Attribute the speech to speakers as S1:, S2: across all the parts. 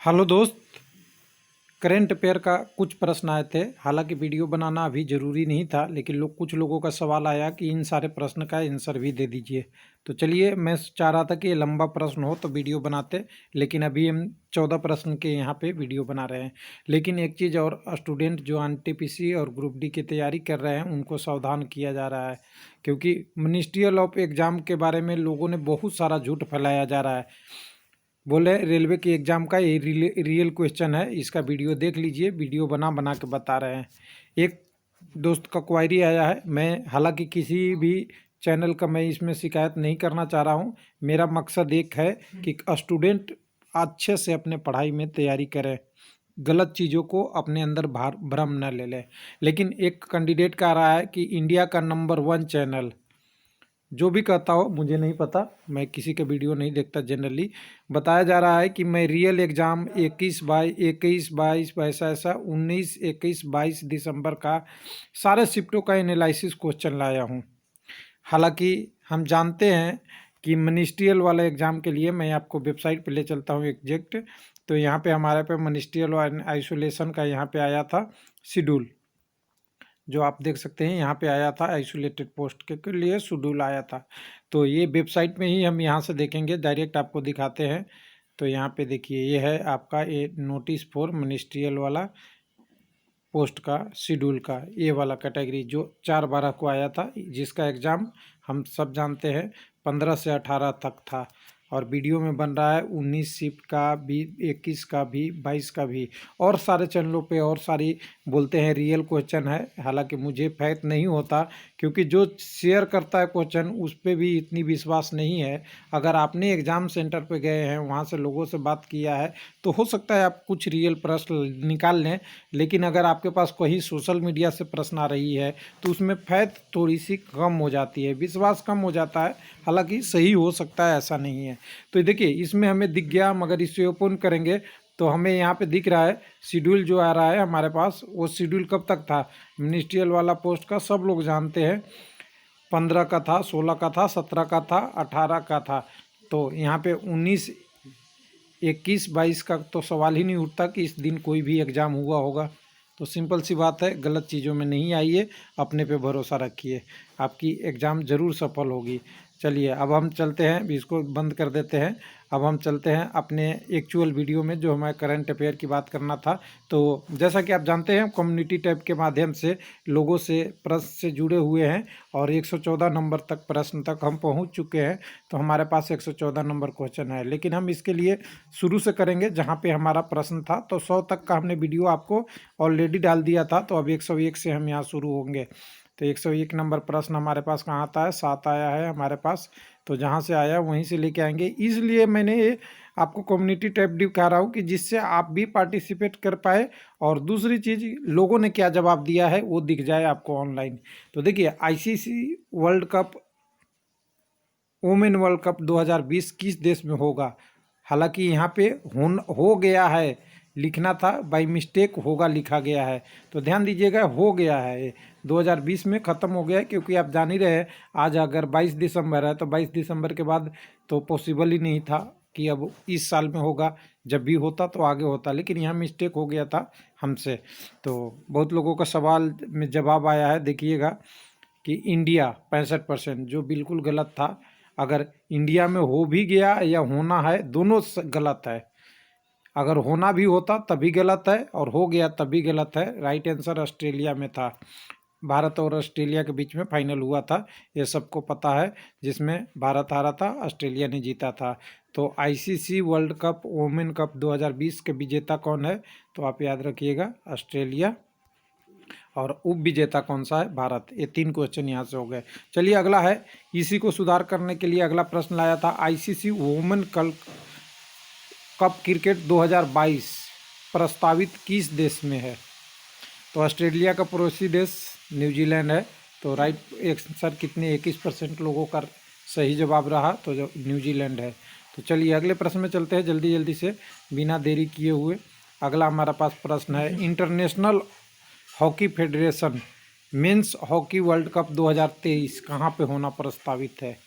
S1: Hello दोस्त। Current affair का कुछ प्रश्न आए थे। हालांकि वीडियो बनाना अभी ज़रूरी नहीं था, लेकिन कुछ लोगों का सवाल आया कि इन सारे प्रश्न का आंसर भी दे दीजिए। तो चलिए, मैं चाह रहा था कि ये लंबा प्रश्न हो तो वीडियो बनाते, लेकिन अभी हम 14 प्रश्न के यहाँ पे वीडियो बना रहे हैं। लेकिन एक चीज़ और, स्टूडेंट जो एनटीपीसी और ग्रुप डी की तैयारी कर रहे हैं उनको सावधान किया जा रहा है, क्योंकि मिनिस्ट्रियल ऑफ एग्ज़ाम के बारे में लोगों ने बहुत सारा झूठ फैलाया जा रहा है। बोले रेलवे की एग्ज़ाम का ये रियल क्वेश्चन है, इसका वीडियो देख लीजिए। वीडियो बना बना के बता रहे हैं। एक दोस्त का क्वायरी आया है। मैं हालांकि किसी भी चैनल का मैं इसमें शिकायत नहीं करना चाह रहा हूं। मेरा मकसद एक है कि स्टूडेंट अच्छे से अपने पढ़ाई में तैयारी करें, गलत चीज़ों को अपने अंदर भ्रम न ले लें। लेकिन एक कैंडिडेट कह रहा है कि इंडिया का नंबर 1 चैनल, जो भी कहता हो मुझे नहीं पता, मैं किसी का वीडियो नहीं देखता जनरली। बताया जा रहा है कि मैं रियल एग्ज़ाम 21 22 वैसा ऐसा 19 21 22 दिसंबर का सारे शिफ्टों का एनालिसिस क्वेश्चन लाया हूँ। हालांकि हम जानते हैं कि मिनिस्ट्रियल वाले एग्ज़ाम के लिए मैं आपको वेबसाइट पे ले चलता हूँ एग्जैक्ट। तो यहाँ पे हमारे पे मिनिस्ट्रियल और आइसोलेशन का यहाँ पे आया था शेड्यूल, जो आप देख सकते हैं यहाँ पे आया था। आइसोलेटेड पोस्ट के लिए शेड्यूल आया था। तो ये वेबसाइट में ही हम यहाँ से देखेंगे, डायरेक्ट आपको दिखाते हैं। तो यहाँ पे देखिए, ये है आपका ये नोटिस फॉर मिनिस्ट्रियल वाला पोस्ट का शेड्यूल का ये वाला कैटेगरी, जो 4/12 को आया था, जिसका एग्ज़ाम हम सब जानते हैं 15 से 18 तक था। और वीडियो में बन रहा है 19 शिफ्ट का भी, 21 का भी, 22 का भी। और सारे चैनलों पे और सारी बोलते हैं रियल क्वेश्चन है। हालांकि मुझे फैक्ट नहीं होता, क्योंकि जो शेयर करता है क्वेश्चन उस पर भी इतनी विश्वास नहीं है। अगर आपने एग्ज़ाम सेंटर पे गए हैं, वहाँ से लोगों से बात किया है, तो हो सकता है आप कुछ रियल प्रश्न निकाल लें। लेकिन अगर आपके पास कोई सोशल मीडिया से प्रश्न आ रही है तो उसमें फैक्ट थोड़ी सी कम हो जाती है, विश्वास कम हो जाता है। हालांकि सही हो सकता है, ऐसा नहीं है। तो देखिए, इसमें हमें दिख गया, मगर इसे ओपन करेंगे तो हमें यहाँ पे दिख रहा है शेड्यूल जो आ रहा है हमारे पास। वो शेड्यूल कब तक था मिनिस्ट्रियल वाला पोस्ट का, सब लोग जानते हैं। 15 का था, 16 का था, 17 का था, 18 का था। तो यहाँ पे 19 21 22 का तो सवाल ही नहीं उठता कि इस दिन कोई भी एग्ज़ाम हुआ होगा। तो सिंपल सी बात है, गलत चीज़ों में नहीं आइए, अपने पे भरोसा रखिए, आपकी एग्ज़ाम ज़रूर सफल होगी। चलिए, अब हम चलते हैं, भी इसको बंद कर देते हैं। अब हम चलते हैं अपने एक्चुअल वीडियो में, जो हमें करंट अफेयर की बात करना था। तो जैसा कि आप जानते हैं, कम्युनिटी टैब के माध्यम से लोगों से प्रश्न से जुड़े हुए हैं, और 114 नंबर तक प्रश्न तक हम पहुंच चुके हैं। तो हमारे पास 114 नंबर क्वेश्चन है, लेकिन हम इसके लिए शुरू से करेंगे जहां पे हमारा प्रश्न था। तो 100 तक का हमने वीडियो आपको ऑलरेडी डाल दिया था, तो अब 101 से हम यहाँ शुरू होंगे। तो 101 नंबर प्रश्न हमारे पास कहाँ आता है, 7 आया है हमारे पास। तो जहाँ से आया वहीं से लेके आएंगे। इसलिए मैंने ये आपको कम्युनिटी टैब दिखा रहा हूँ कि जिससे आप भी पार्टिसिपेट कर पाए, और दूसरी चीज़, लोगों ने क्या जवाब दिया है वो दिख जाए आपको ऑनलाइन। तो देखिए, ICC world cup, women world cup 2020 किस देश में होगा। हालांकि यहाँ पे हो गया है, लिखना था बाय मिस्टेक होगा लिखा गया है। तो ध्यान दीजिएगा, हो गया है, ये 2020 में ख़त्म हो गया है। क्योंकि आप जान ही रहे हैं, आज अगर 22 दिसंबर है तो 22 दिसंबर के बाद तो पॉसिबल ही नहीं था कि अब इस साल में होगा। जब भी होता तो आगे होता, लेकिन यहाँ मिस्टेक हो गया था हमसे। तो बहुत लोगों का सवाल में जवाब आया है, देखिएगा कि इंडिया 65%, जो बिल्कुल गलत था। अगर इंडिया में हो भी गया या होना है, दोनों गलत है। अगर होना भी होता तभी गलत है, और हो गया तभी गलत है। राइट आंसर ऑस्ट्रेलिया में था। भारत और ऑस्ट्रेलिया के बीच में फाइनल हुआ था, ये सबको पता है, जिसमें भारत हारा था, ऑस्ट्रेलिया ने जीता था। तो ICC world cup women cup 2020 के विजेता कौन है, तो आप याद रखिएगा ऑस्ट्रेलिया। और उप विजेता कौन सा है, भारत। ये 3 क्वेश्चन यहाँ से हो गए। चलिए, अगला है, इसी को सुधार करने के लिए अगला प्रश्न लाया था। आईसीसी वुमेन कप क्रिकेट 2022 प्रस्तावित किस देश में है। तो ऑस्ट्रेलिया का पड़ोसी देश न्यूजीलैंड है। तो राइट आंसर कितने, 21% लोगों का सही जवाब रहा, तो जो न्यूजीलैंड है। तो चलिए अगले प्रश्न में चलते हैं जल्दी जल्दी से, बिना देरी किए हुए। अगला हमारा पास प्रश्न है, international hockey federation men's hockey world cup 2023 कहाँ पे होना प्रस्तावित है।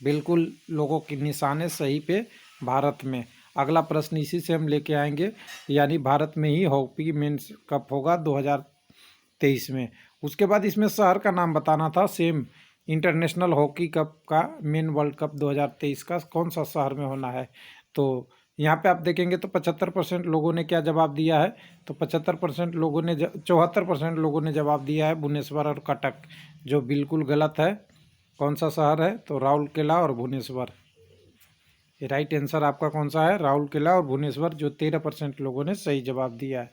S1: बिल्कुल लोगों की निशाने सही पे, भारत में। अगला प्रश्न इसी से हम लेके आएंगे, यानी भारत में ही हॉकी मेंस कप होगा 2023 में। उसके बाद इसमें शहर का नाम बताना था, सेम इंटरनेशनल हॉकी कप का मेन वर्ल्ड कप 2023 का कौन सा शहर में होना है। तो यहाँ पे आप देखेंगे तो 75% लोगों ने क्या जवाब दिया है, तो 75% लोगों ने 74% लोगों ने जवाब दिया है भुवनेश्वर और कटक, जो बिल्कुल गलत है। कौन सा शहर है, तो राउरकेला और भुवनेश्वर। ये राइट आंसर आपका कौन सा है, राउरकेला और भुवनेश्वर, जो 13% लोगों ने सही जवाब दिया है।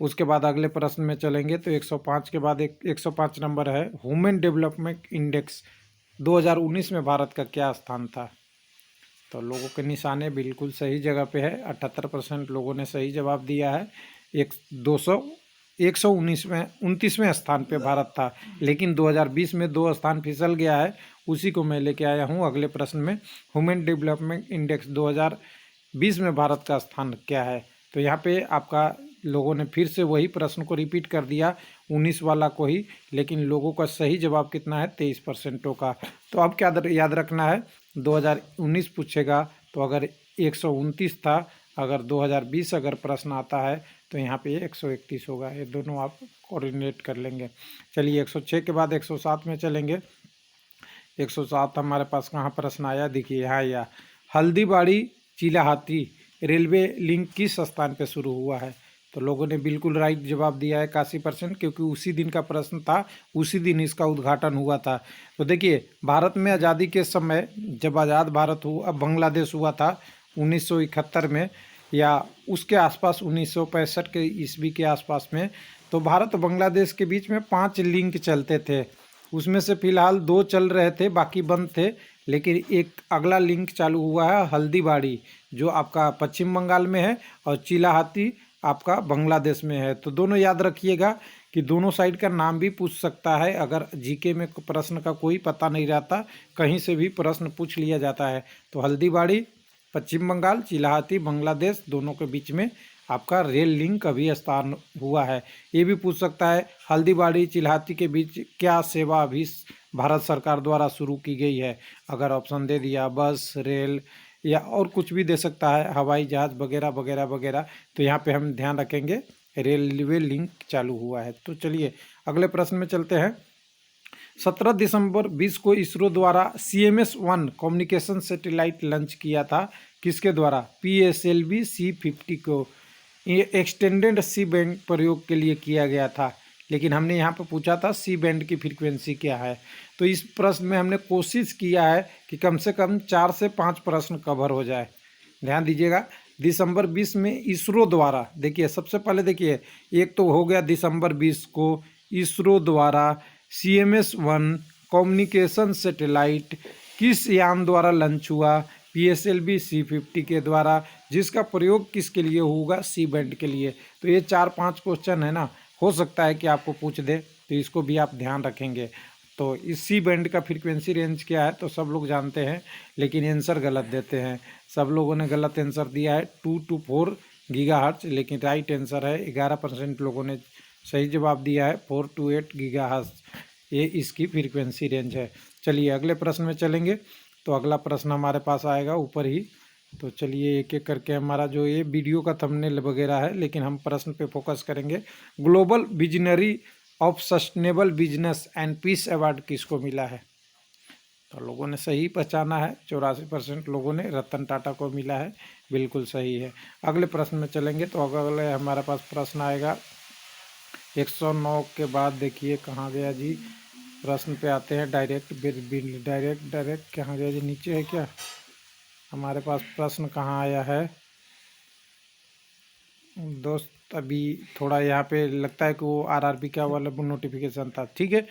S1: उसके बाद अगले प्रश्न में चलेंगे तो 105 के बाद 105 नंबर है, ह्यूमन डेवलपमेंट इंडेक्स 2019 में भारत का क्या स्थान था। तो लोगों के निशाने बिल्कुल सही जगह पे है, 78% लोगों ने सही जवाब दिया है। 129वें स्थान पे भारत था, लेकिन 2020 में 2 स्थान फिसल गया है, उसी को मैं लेके आया हूँ अगले प्रश्न में। ह्यूमन डेवलपमेंट इंडेक्स 2020 में भारत का स्थान क्या है। तो यहाँ पे आपका लोगों ने फिर से वही प्रश्न को रिपीट कर दिया, 19 वाला को ही, लेकिन लोगों का सही जवाब कितना है, 23% का। तो अब क्या याद रखना है, 2019 पूछेगा तो अगर 129 था, अगर 2020 अगर प्रश्न आता है तो यहाँ पे 131 होगा। ये दोनों आप कोऑर्डिनेट कर लेंगे। चलिए 106 के बाद 107 में चलेंगे। 107 हमारे पास कहाँ प्रश्न आया, देखिए यहाँ या हल्दीबाड़ी चिलाहाटी रेलवे लिंक किस स्थान पे शुरू हुआ है। तो लोगों ने बिल्कुल राइट जवाब दिया है 81%, क्योंकि उसी दिन का प्रश्न था, उसी दिन इसका उद्घाटन हुआ था। तो देखिए भारत में आज़ादी के समय जब आज़ाद भारत हुआ, बांग्लादेश हुआ था 1971 में या उसके आसपास, 1965 के ईस्वी के आसपास में, तो भारत और बांग्लादेश के बीच में 5 लिंक चलते थे। उसमें से फिलहाल 2 चल रहे थे, बाकी बंद थे, लेकिन एक अगला लिंक चालू हुआ है हल्दीबाड़ी, जो आपका पश्चिम बंगाल में है, और चिलाहाटी आपका बांग्लादेश में है। तो दोनों याद रखिएगा कि दोनों साइड का नाम भी पूछ सकता है, अगर जीके में प्रश्न का कोई पता नहीं रहता, कहीं से भी प्रश्न पूछ लिया जाता है। तो हल्दीबाड़ी पश्चिम बंगाल, चिलाहाटी बांग्लादेश, दोनों के बीच में आपका रेल लिंक अभी स्थान हुआ है। ये भी पूछ सकता है हल्दीबाड़ी चिलाहाटी के बीच क्या सेवा अभी भारत सरकार द्वारा शुरू की गई है। अगर ऑप्शन दे दिया बस, रेल या और कुछ भी दे सकता है, हवाई जहाज़ वगैरह वगैरह वगैरह, तो यहाँ पे हम ध्यान रखेंगे रेलवे लिंक चालू हुआ है। तो चलिए अगले प्रश्न में चलते हैं। 17 दिसंबर 20 को इसरो द्वारा CMS-1 कम्युनिकेशन सैटेलाइट लॉन्च किया था, किसके द्वारा, PSLV C50 को। ये एक्सटेंडेड सी बैंड प्रयोग के लिए किया गया था, लेकिन हमने यहाँ पर पूछा था सी बैंड की फ्रीक्वेंसी क्या है। तो इस प्रश्न में हमने कोशिश किया है कि कम से कम 4 से 5 प्रश्न कवर हो जाए। ध्यान दीजिएगा, दिसंबर 20 में इसरो द्वारा, देखिए सबसे पहले देखिए, एक तो हो गया दिसंबर 20 को इसरो द्वारा CMS-1 कम्युनिकेशन सैटेलाइट किस यान द्वारा लॉन्च हुआ, PSLV C50 के द्वारा, जिसका प्रयोग किसके लिए होगा, सी बैंड के लिए। तो ये 4-5 क्वेश्चन है ना, हो सकता है कि आपको पूछ दे, तो इसको भी आप ध्यान रखेंगे। तो इस सी बैंड का फ्रीक्वेंसी रेंज क्या है, तो सब लोग जानते हैं, लेकिन आंसर गलत देते हैं। सब लोगों ने गलत आंसर दिया है 2 to 4 गीगाहर्ट्ज, लेकिन राइट आंसर है 11% लोगों ने सही जवाब दिया है 4 to 8 गीगाहर्ट्ज, ये इसकी फ्रीक्वेंसी रेंज है। चलिए अगले प्रश्न में चलेंगे। तो अगला प्रश्न हमारे पास आएगा ऊपर ही। तो चलिए एक एक करके, हमारा जो ये वीडियो का थंबनेल वगैरह है, लेकिन हम प्रश्न पे फोकस करेंगे। Global visionary of sustainable business and peace award किसको मिला है। तो लोगों ने सही पहचाना है, 84% लोगों ने रतन टाटा को मिला है, बिल्कुल सही है। अगले प्रश्न में चलेंगे। तो अगले हमारे पास प्रश्न आएगा 109 के बाद, देखिए कहाँ गया जी, प्रश्न पे आते हैं डायरेक्ट कहाँ गया जी, नीचे है क्या हमारे पास प्रश्न, कहाँ आया है दोस्त। अभी थोड़ा यहाँ पे लगता है कि वो RRB का वाला नोटिफिकेशन था, ठीक है।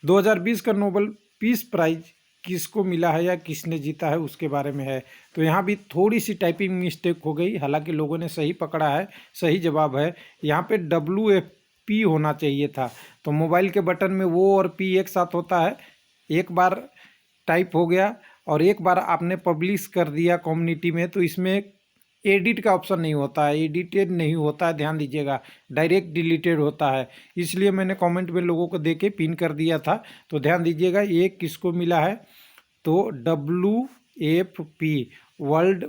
S1: 2020 का नोबेल पीस प्राइज किसको मिला है या किसने जीता है, उसके बारे में है। तो यहाँ भी थोड़ी सी टाइपिंग मिस्टेक हो गई, हालांकि लोगों ने सही पकड़ा है, सही जवाब है। यहाँ पे WFP होना चाहिए था। तो मोबाइल के बटन में वो और P एक साथ होता है, एक बार टाइप हो गया और एक बार आपने पब्लिश कर दिया कम्युनिटी में, तो इसमें एडिट का ऑप्शन नहीं होता है, एडिटेड नहीं होता है, ध्यान दीजिएगा, डायरेक्ट डिलीटेड होता है। इसलिए मैंने कमेंट में लोगों को देके पिन कर दिया था। तो ध्यान दीजिएगा, ये किसको मिला है, तो WFP वर्ल्ड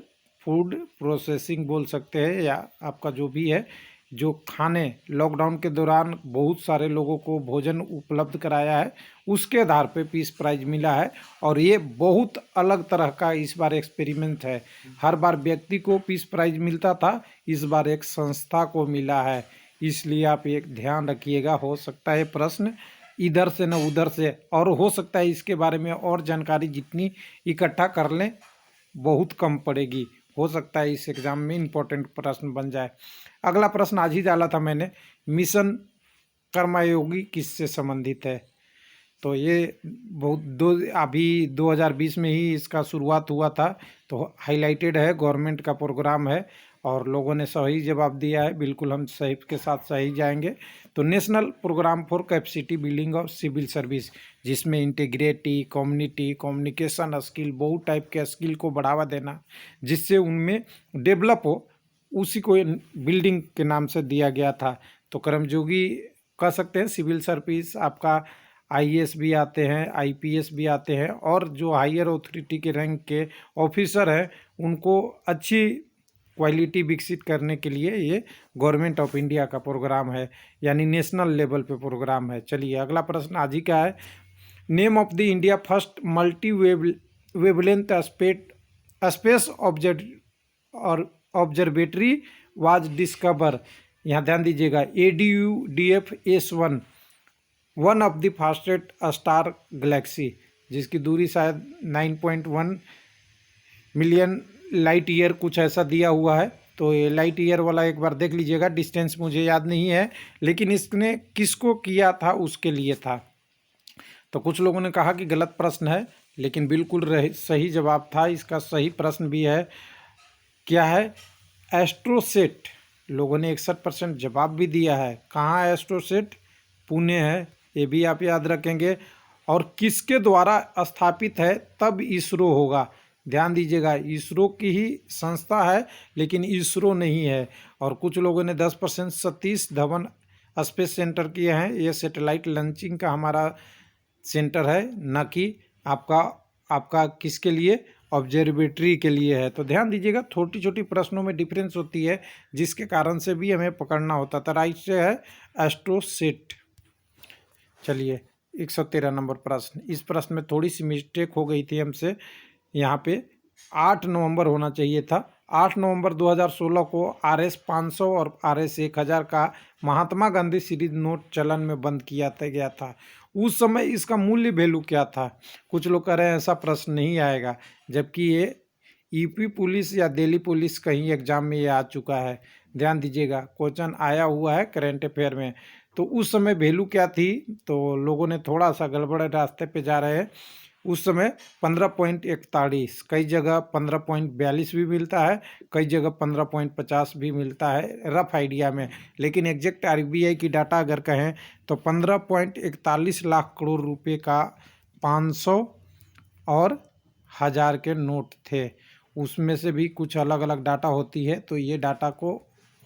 S1: फूड प्रोसेसिंग बोल सकते हैं, या आपका जो भी है, जो खाने लॉकडाउन के दौरान बहुत सारे लोगों को भोजन उपलब्ध कराया है, उसके आधार पे पीस प्राइज मिला है। और ये बहुत अलग तरह का इस बार एक्सपेरिमेंट है। हर बार व्यक्ति को पीस प्राइज मिलता था, इस बार एक संस्था को मिला है, इसलिए आप एक ध्यान रखिएगा। हो सकता है प्रश्न इधर से न उधर से, और हो सकता है इसके बारे में और जानकारी जितनी इकट्ठा कर लें बहुत कम पड़ेगी। हो सकता है इस एग्ज़ाम में इम्पोर्टेंट प्रश्न बन जाए। अगला प्रश्न आज ही डाला था मैंने, मिशन कर्मयोगी किससे संबंधित है? तो ये अभी 2020 में ही इसका शुरुआत हुआ था, तो हाईलाइटेड है, गवर्नमेंट का प्रोग्राम है और लोगों ने सही जवाब दिया है। बिल्कुल हम सही के साथ सही जाएंगे। तो national programme for capacity building of civil service, जिसमें इंटीग्रिटी, कम्युनिटी, कम्युनिकेशन स्किल, बहुत टाइप के स्किल को बढ़ावा देना जिससे उनमें डेवलप हो, उसी को बिल्डिंग के नाम से दिया गया था। तो कर्मयोगी कह सकते हैं। सिविल सर्विस आपका आईएएस भी आते हैं, आईपीएस भी आते हैं, और जो हायर अथॉरिटी के रैंक के ऑफिसर हैं उनको अच्छी क्वालिटी विकसित करने के लिए ये गवर्नमेंट ऑफ इंडिया का प्रोग्राम है, यानी नेशनल लेवल पे प्रोग्राम है। चलिए अगला प्रश्न आज ही का है, name of the India first multi wavelength space observatory was discover. यहाँ ध्यान दीजिएगा, ADUDF-S1 one of the fastest star Galaxy, जिसकी दूरी शायद 9.1 मिलियन लाइट ईयर कुछ ऐसा दिया हुआ है। तो ये लाइट ईयर वाला एक बार देख लीजिएगा, डिस्टेंस मुझे याद नहीं है, लेकिन इसने किसको किया था उसके लिए था। तो कुछ लोगों ने कहा कि गलत प्रश्न है, लेकिन बिल्कुल सही जवाब था। इसका सही प्रश्न भी है, क्या है? एस्ट्रोसेट। लोगों ने 61% जवाब भी दिया है। कहाँ है एस्ट्रोसेट? पुणे है, ये भी आप याद रखेंगे। और किसके द्वारा स्थापित है? तब इसरो होगा। ध्यान दीजिएगा, इसरो की ही संस्था है, लेकिन इसरो नहीं है। और कुछ लोगों ने 10% सतीश धवन स्पेस सेंटर किए हैं। ये सैटेलाइट लॉन्चिंग का हमारा सेंटर है, न कि आपका किसके लिए? ऑब्जर्वेटरी के लिए है। तो ध्यान दीजिएगा, छोटी छोटी प्रश्नों में डिफरेंस होती है, जिसके कारण से भी हमें पकड़ना होता था। राइट से है एस्ट्रोसेट। चलिए 113 नंबर प्रश्न। इस प्रश्न में थोड़ी सी मिस्टेक हो गई थी हमसे, यहाँ पे 8 नवंबर होना चाहिए था। 8 नवंबर 2016 को RS 500 और RS 1000 का महात्मा गांधी सीरीज नोट चलन में बंद किया गया था। उस समय इसका मूल्य वैल्यू क्या था? कुछ लोग कह रहे हैं ऐसा प्रश्न नहीं आएगा, जबकि ये यूपी पुलिस या दिल्ली पुलिस कहीं एग्जाम में ये आ चुका है। ध्यान दीजिएगा, क्वेश्चन आया हुआ है करंट अफेयर में। तो उस समय वैल्यू क्या थी? तो लोगों ने थोड़ा सा गड़बड़ रास्ते पे जा रहे हैं। उस समय 15.41, कई जगह 15.42 भी मिलता है, कई जगह 15.50 भी मिलता है, रफ आइडिया में। लेकिन एग्जैक्ट RBI की डाटा अगर कहें तो 15.41 लाख करोड़ रुपए का 500 और 1000 के नोट थे। उसमें से भी कुछ अलग अलग डाटा होती है, तो ये डाटा को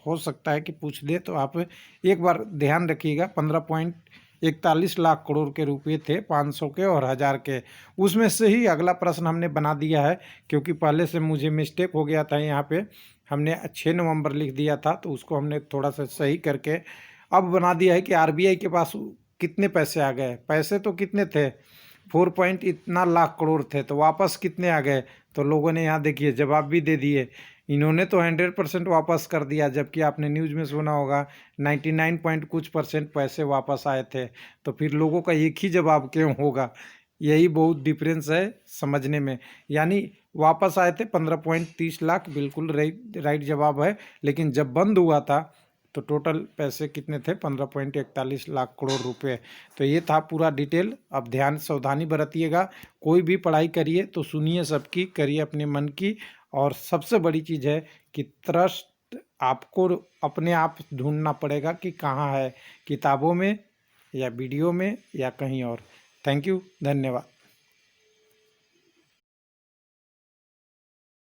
S1: हो सकता है कि पूछ दे, तो आप एक बार ध्यान रखिएगा। 15.41 लाख करोड़ के रुपए थे, 500 के और 1000 के। उसमें से ही अगला प्रश्न हमने बना दिया है, क्योंकि पहले से मुझे मिस्टेक हो गया था। यहाँ पे हमने 6 नवंबर लिख दिया था, तो उसको हमने थोड़ा सा सही करके अब बना दिया है कि RBI के पास कितने पैसे आ गए। पैसे तो कितने थे? 4 पॉइंट इतना लाख करोड़ थे, तो वापस कितने आ गए? तो लोगों ने यहाँ देखिए जवाब भी दे दिए। इन्होंने तो 100% वापस कर दिया, जबकि आपने न्यूज़ में सुना होगा 99 पॉइंट कुछ % पैसे वापस आए थे। तो फिर लोगों का एक ही जवाब क्यों होगा? यही बहुत डिफरेंस है समझने में। यानी वापस आए थे 15.30 लाख, बिल्कुल राइट जवाब है। लेकिन जब बंद हुआ था तो टोटल पैसे कितने थे? 15.41 लाख करोड़ रुपए। तो ये था पूरा डिटेल। अब ध्यान सावधानी बरतिएगा, कोई भी पढ़ाई करिए तो सुनिए सबकी, करिए अपने मन की। और सबसे बड़ी चीज़ है कि ट्रस्ट आपको अपने आप ढूंढना पड़ेगा कि कहाँ है, किताबों में या वीडियो में या कहीं और। थैंक यू, धन्यवाद।